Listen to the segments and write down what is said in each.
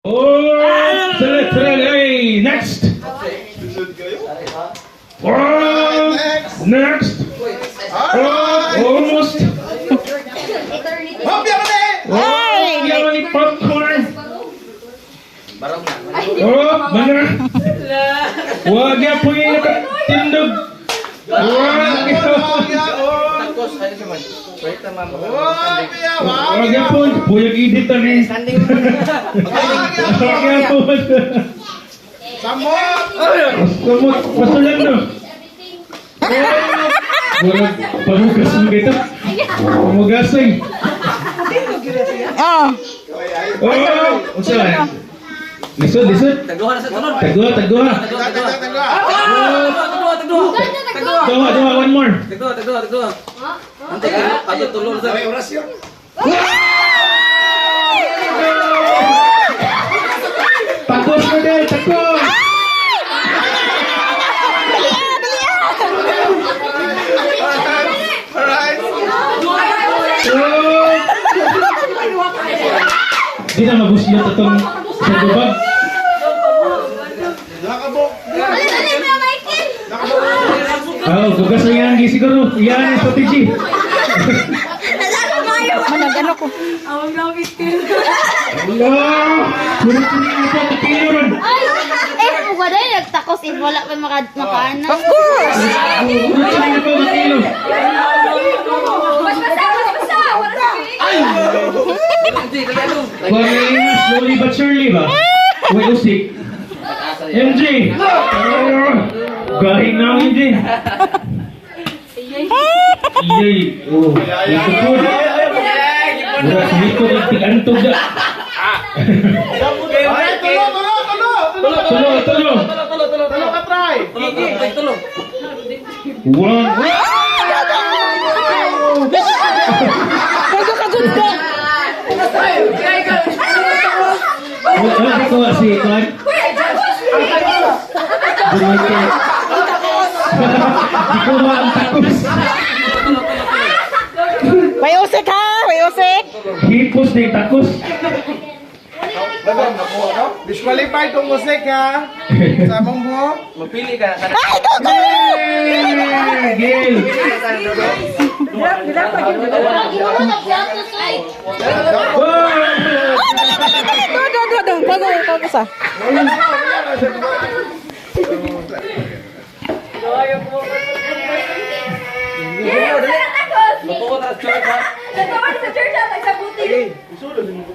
Oh, hey, next. Oh, next. Oh, almost. Oh, yummy popcorn. Oh, mana? Wag ya po yung tindog. Wag ya po. Puyag edit tadi. Wag ya po. Samot. Samot. Pasulan no. Wala pamugas mo kita. Pamugasay. Oh. Oh, usaha. Lisod. Tagduha na sa tunod. Tagduha. Tagduha, One more. tagduha. Ante ka, ato tulong sa orasyon. Takos mo din, takos. Di na mabuslot itong sa gubag. Oh, gugas na yan, di siguro. Yan ang strategy. Managano ko. Allah! Puro ko niya ito, kapilo ron. Buka dahil nagtakos if wala pa makaana. Of course. Puro ko niya ito, kapilo. Slowly but surely ba? Wait, usik. MJ! Gahing na ang MJ. Iyay. Oh, likod. Mura sa likod ang tig-antog na. Tulo. One. Kagod ka. Ano ko si Kwan? Bumike. Di ko ang takos. May usik ha, may usik. Hipos na yung takos. Disqualified tong musik ha. Samong mo. Mapili ka na. Ay, go. Gil. Bago sa.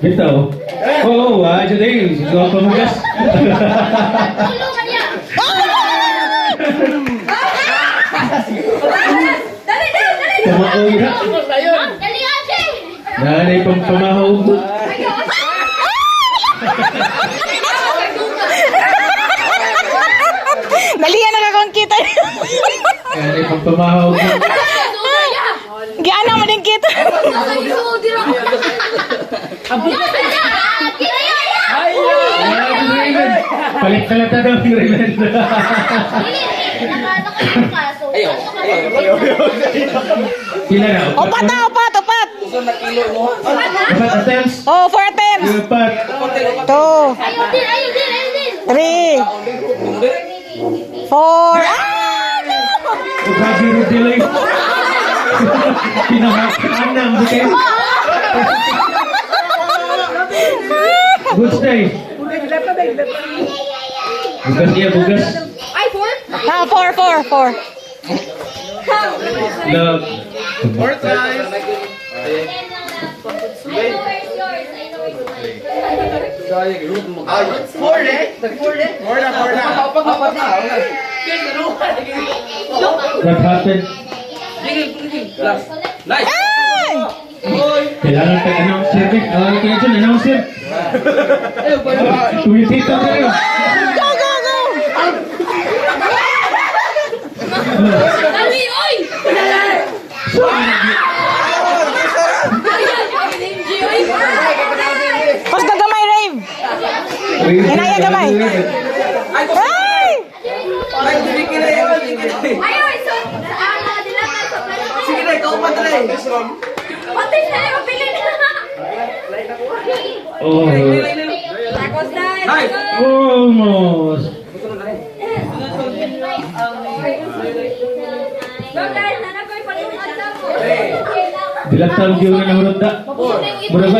Bitaw. Oo, aja dahil. Siguro pamugas. Pamahaw na. Nanay pang pamahaw mo. Naliyan na kakong kita. Nanay pang pamahaw mo. Giana mo din kita. Palit ka lang daw yung Raymond. Pila na? Opat. Usan na kilo mo. Apat attempts? Oh, 4 attempts. Yung apat. 2, 3, 4. O grabe rin delay. Pinakakaan na ang bukay. Good stay. Bugas niya, bugas. Ah, 4. Love. Four times. Four na. What happened? Nice. Kailangan ka-announce sir. Alam ka dyan, announce sir. Tumitita kayo. Go. Pas gagamay, Rave. Inaya gamay. Ay! Sige na, ikaw pa talaga. Patay na, mapili na. Oh. Takos na. Nice! Almost. Bilang tahun dia orang yang berontak. Berapa